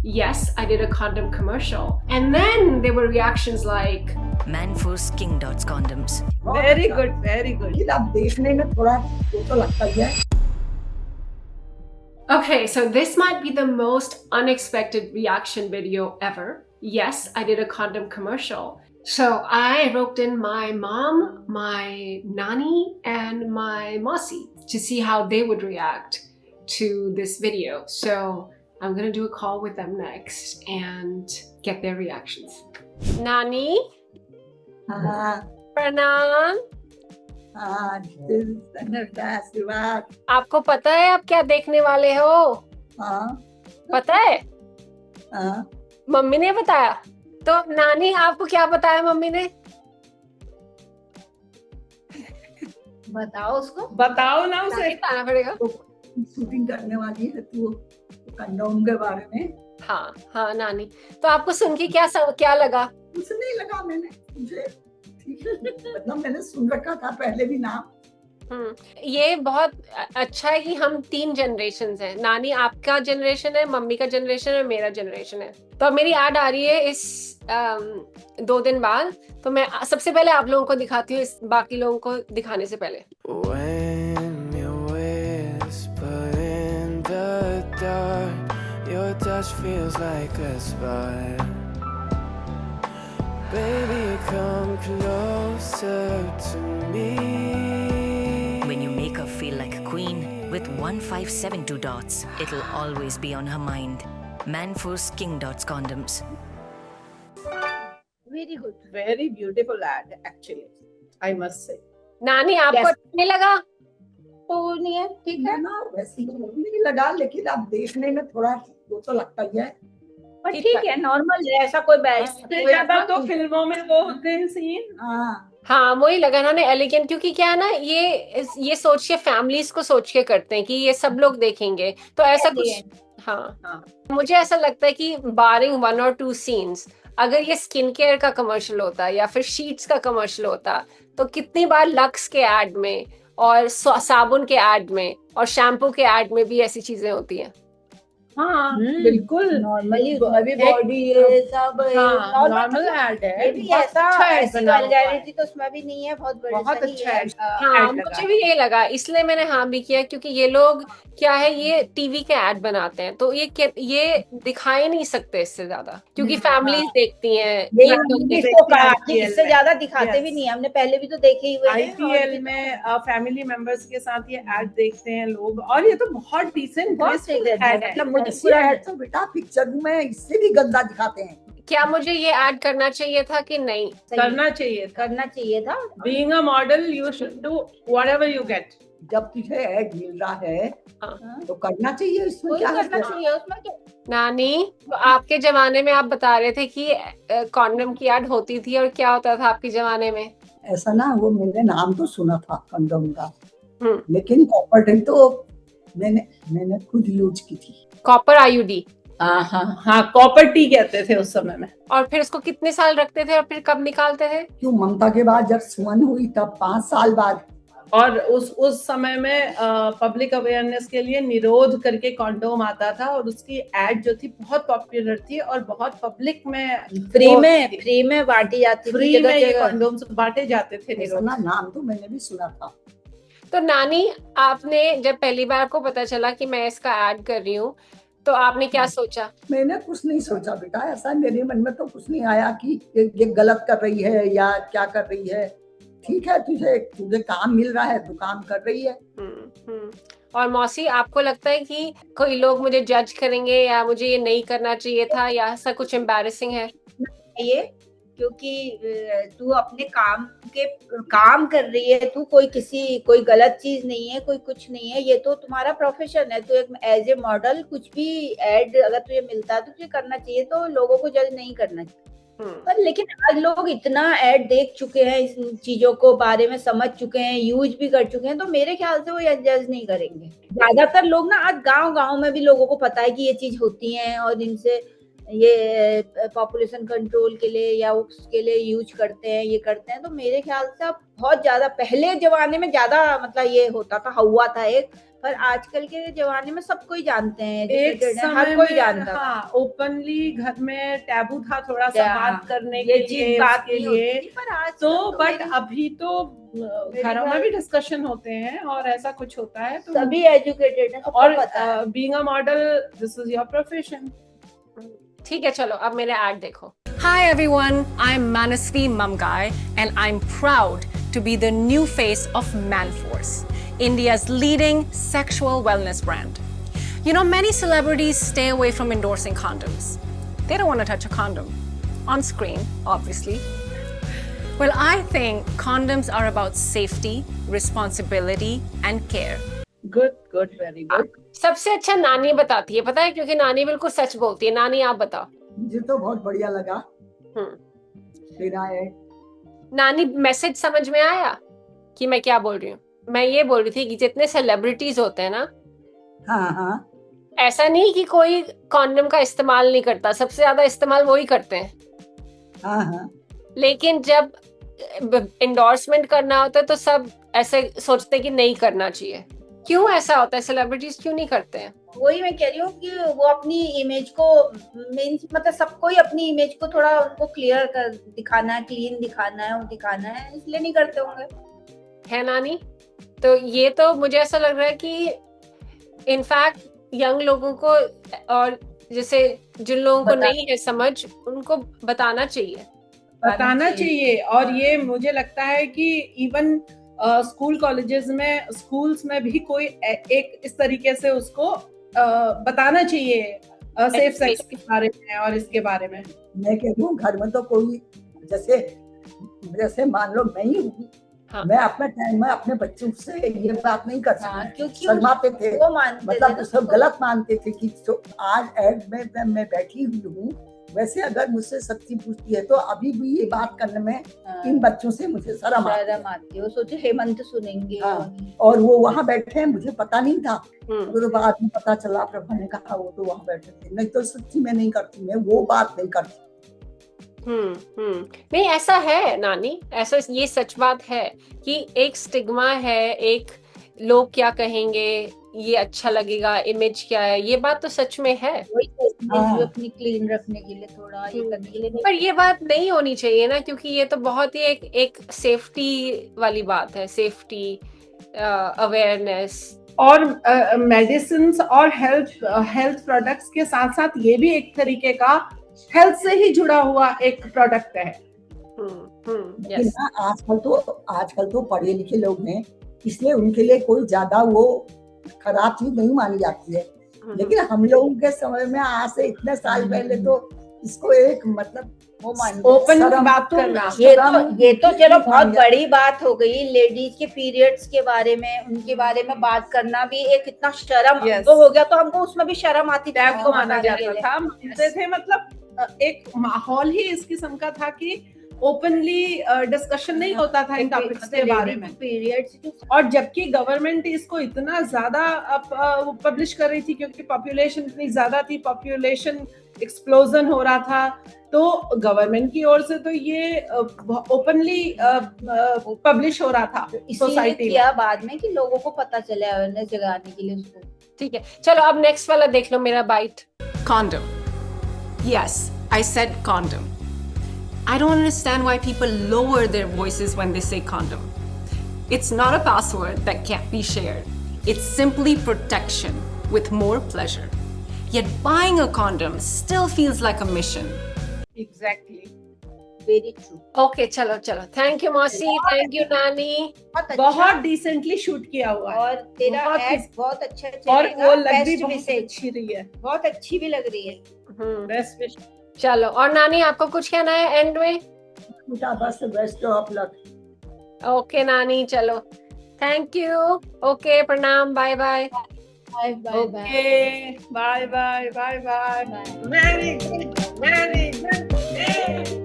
yes, I did a condom commercial. And then there were reactions like, Manforce King Dots condoms. Very good, very good. लेकिन अब देखने में थोड़ा वो तो लगता ही है। okay, so this might be the most unexpected reaction video ever. Yes, I did a condom commercial. So I roped in my mom, my nani, and my mosi to see how they would react to this video. So I'm gonna do a call with them next and get their reactions. Nani, हाँ pranam. हाँ आशीर्वाद। आपको पता है आप क्या देखने वाले हो? हाँ पता है? हाँ मम्मी ने बताया। तो नानी आपको क्या बताया मम्मी ने? बताओ उसको। बताओ ना उसे। नानी बताना पड़ेगा। शूटिंग करने वाली है तू कंडोम के बारे में। हाँ हाँ नानी, तो आपको सुन के क्या लगा? मुझे नहीं लगा, मैंने मुझे ठीक है, मतलब मैंने सुन रखा था पहले भी नाम। ये बहुत अच्छा है कि हम 3 जनरेशन हैं। नानी आपका जनरेशन है, मम्मी का जनरेशन है, मेरा जनरेशन है। तो अब मेरी ऐड आ रही है इस 2 दिन बाद, तो मैं सबसे पहले आप लोगों को दिखाती हूँ, इस बाकी लोगों को दिखाने से पहले। When you whisper in the dark, your touch feels like a spark. Baby, come closer to me. When you make her feel like a queen with 1572 dots, it'll always be on her mind. Manforce King Dots condoms. Very good, very beautiful ad actually, I must say. नानी आपको Yes. अच्छा नहीं लगा? तो नहीं है, ठीक है ना वैसे नहीं लगा, लेकिन अब देखने में थोड़ा वो तो लगता ही है। पर ठीक है, नॉर्मल है, ऐसा कोई ज्यादा तो फिल्मों में वो होते हैं सीन। हाँ वही लगा इन्होंने एलिगेंट, क्योंकि क्या है ना, ये सोच के फैमिलीज को सोच के करते हैं कि ये सब लोग देखेंगे, तो ऐसा कुछ। हाँ, मुझे ऐसा लगता है कि बारिंग 1 or 2 सीन्स, अगर ये स्किन केयर का कमर्शियल होता या फिर शीट्स का कमर्शियल होता, तो कितनी बार लक्स के एड में और साबुन के एड में और शैम्पू के एड में भी ऐसी चीजें होती हैं। हाँ बिल्कुल, नॉर्मली उसमें भी बॉडी ये सब नॉर्मल ऐड है। ये भी ऐसा ऐसी वल्गैरिटी तो उसमें भी नहीं है, बहुत बड़ी बहुत अच्छा है। हाँ मुझे भी ये लगा, इसलिए मैंने हाँ भी किया, क्योंकि ये लोग क्या है, ये टीवी के ऐड बनाते हैं, तो ये दिखा ही नहीं सकते इससे ज्यादा, क्योंकि फैमिलीज देखती हैं। इससे ज्यादा दिखाते भी नहीं, हमने पहले भी तो देखे ही हुए हैं। आईपीएल में फैमिली मेंबर्स के साथ ये ऐड देखते हैं लोग, और ये तो बहुत डिसेंट मतलब पूरा है तो बेटा पिक्चर में इससे भी गंदा दिखाते हैं। क्या मुझे ये ऐड करना चाहिए था कि नहीं? करना चाहिए था। Being a model, you should do whatever you get. जब तुझे ऐड मिल रहा है तो करना चाहिए, इसमें क्या करना चाहिए, उसमें क्या। नानी, तो आपके जमाने में आप बता रहे थे कि कॉन्डम की ऐड होती थी, और क्या होता था आपके जमाने में? ऐसा ना, वो मैंने नाम तो सुना था कंडोम का, लेकिन कॉपर टी तो मैंने खुद यूज की थी। Copper IUD. हाँ कॉपर टी कहते थे उस समय में। और फिर उसको कितने साल रखते थे और फिर कब निकालते थे? क्यों, ममता के बाद जब सुमन हुई तब 5 साल बाद। और उस समय में पब्लिक अवेयरनेस के लिए निरोध करके कॉन्डोम आता था, और उसकी एड जो थी बहुत पॉपुलर थी और बहुत पब्लिक में फ्री में बांटी जाती थी, फ्री में ये कॉन्डोम्स बांटे जाते थे। निरोध नाम तो मैंने भी सुना था। तो नानी, आपने जब पहली बार को पता चला कि मैं इसका ऐड कर रही हूँ, तो आपने क्या सोचा? मैंने कुछ नहीं सोचा बेटा, ऐसा मेरे मन में तो कुछ नहीं आया कि ये गलत कर रही है या क्या कर रही है। ठीक है, तुझे काम मिल रहा है तो काम कर रही है। और मौसी, आपको लगता है कि कोई लोग मुझे जज करेंगे या मुझे ये नहीं करना चाहिए था, या ऐसा कुछ एम्बैरेसिंग है? ये क्योंकि तू अपने काम कर रही है, तू कोई गलत चीज नहीं है, कोई कुछ नहीं है, ये तो तुम्हारा प्रोफेशन है। तो एक एज ए मॉडल कुछ भी एड अगर तुझे मिलता है तो तुझे करना चाहिए, तो लोगों को जज नहीं करना चाहिए। पर लेकिन आज लोग इतना ऐड देख चुके हैं, इस चीजों को बारे में समझ चुके हैं, यूज भी कर चुके हैं, तो मेरे ख्याल से वो जज नहीं करेंगे। ज्यादातर लोग ना आज गांव में भी लोगों को पता है कि ये चीज होती है, और इनसे ये पॉपुलेशन कंट्रोल के लिए या उसके लिए यूज करते हैं, ये करते हैं। तो मेरे ख्याल से अब बहुत ज्यादा, पहले जमाने में ज्यादा मतलब ये होता था, हुआ था एक, पर आजकल के जमाने में सब कोई जानते हैं, एक educated है, समय हर कोई में जानता है। हाँ ओपनली घर में टैबू था थोड़ा सा हाँ, बात करने ये के चीज लिए, बात उसके नहीं होती लिए थी, पर आज तो बट मेरी अभी तो घरों में भी डिस्कशन होते हैं और ऐसा कुछ होता है तो सभी एजुकेटेड है, सबको और पता है। Being a model this is your profession. ठीक है, चलो अब मेरे ऐड देखो। Hi everyone, I'm Manasvi Mamgai and I'm proud to be the new face of Manforce, India's leading sexual wellness brand. You know, many celebrities stay away from endorsing condoms. They don't want to touch a condom. On screen, obviously. Well, I think condoms are about safety, responsibility and care. Good very good. सबसे अच्छा नानी बताती है, पता है, क्योंकि नानी बिल्कुल सच बोलती है। नानी आप बताओ। मुझे तो बहुत बढ़िया लगा तेरा ऐड। नानी मैसेज समझ में आया कि मैं क्या बोल रही हूँ? मैं ये बोल रही थी कि जितने सेलिब्रिटीज होते हैं ना, हाँ हाँ ऐसा नहीं कि कोई कॉन्डम का इस्तेमाल नहीं करता, सबसे ज्यादा इस्तेमाल वही करते हैं। हाँ हाँ लेकिन जब एंडोर्समेंट करना होता है तो सब ऐसे सोचते हैं कि नहीं करना चाहिए। क्यों ऐसा होता है? सेलिब्रिटीज क्यों नहीं करते हैं? वही मैं कह रही हूँ कि वो अपनी इमेज को मीन्स मतलब सबको ही अपनी इमेज को थोड़ा उनको क्लियर कर दिखाना है, क्लीन दिखाना है, वो दिखाना है, इसलिए नहीं करते होंगे, है नानी? तो ये तो मुझे ऐसा लग रहा है कि इनफैक्ट यंग लोगों को और जैसे जिन लोगों को नहीं है समझ, उनको बताना चाहिए। और ये मुझे लगता है कि इवन स्कूल कॉलेजेस में, स्कूल्स में भी कोई एक इस तरीके से उसको बताना चाहिए सेफ सेक्स के बारे में और इसके बारे में। मैं कह रही हूँ घर में तो कोई जैसे मान लो मैं ही हूँ, हाँ। मैं अपने टाइम में अपने बच्चों से ये बात नहीं कर सकता, क्योंकि शर्माते थे, वो मानते मतलब थे सब गलत मानते थे कि तो आज ऐड में मैं बैठी हुई हूँ, वैसे अगर मुझसे सच्ची पूछती है तो अभी भी ये बात करने में इन बच्चों से मुझे शर्म आती है। वो सोचे हेमंत सुनेंगे। हाँ, और वो वहाँ बैठे हैं, मुझे पता नहीं था, तो बाद में पता चला, प्रभा ने कहा वो तो वहाँ बैठे थे, नहीं तो सच्ची मैं नहीं करती, मैं वो बात नहीं करती। नहीं, ऐसा है नानी, ऐसा ये सच बात है कि एक स्टिग्मा है, एक लोग क्या कहेंगे, ये अच्छा लगेगा, इमेज क्या है, ये बात तो सच में है। अपनी क्लीन रखने के लिए थोड़ा ये करने के लिए नहीं। पर ये बात नहीं होनी चाहिए ना, क्योंकि ये तो बहुत ही एक सेफ्टी वाली बात है, सेफ्टी अवेयरनेस और मेडिसिन और हेल्थ प्रोडक्ट्स के साथ साथ ये भी एक तरीके का हेल्थ से ही जुड़ा हुआ एक प्रोडक्ट है। yes. आजकल तो पढ़े लिखे लोग हैं, इसलिए उनके लिए कोई ज्यादा वो खराब चीज नहीं मानी जाती है, लेकिन हम लोगों के समय में आज से इतने साल पहले तो इसको एक मतलब वो ओपन बात करना, ये तो चलो बहुत बड़ी बात हो गई। लेडीज के पीरियड्स के बारे में, उनके बारे में बात करना भी एक इतना शर्म तो हो गया, तो हमको उसमें भी शर्म आती थी, को माना जाता था, मानते थे, मतलब एक माहौल ही इस किस्म का था कि ओपनली डिस्कशन नहीं होता था इन टॉपिक्स के बारे में। पीरियड्स, और जबकि गवर्नमेंट इसको इतना ज्यादा पब्लिश कर रही थी क्योंकि पॉपुलेशन इतनी ज्यादा थी, पॉपुलेशन एक्सप्लोजन हो रहा था, तो गवर्नमेंट की ओर से तो ये ओपनली पब्लिश हो रहा था सोसाइटी में। बाद में कि लोगों को पता चले, अवेयरनेस जगाने के लिए उसको। ठीक है, चलो अब नेक्स्ट वाला देख लो मेरा bite. Condom. Yes, I said condom. I don't understand why people lower their voices when they say condom. It's not a password that can't be shared. It's simply protection with more pleasure. Yet buying a condom still feels like a mission. Exactly. Very true. Okay, चलो thank you मौसी, thank you नानी, बहुत decently shoot किया हुआ है और तेरा add बहुत अच्छा चलेगा, और वो लग भी बहुत अच्छी रही है, बहुत अच्छी भी लग रही है। Best wish. चलो, और नानी आपको कुछ कहना है एंड में? बस बेस्ट ऑफ लक। ओके नानी, चलो थैंक यू, ओके प्रणाम, bye bye. Bye bye bye bye. Very good, very good.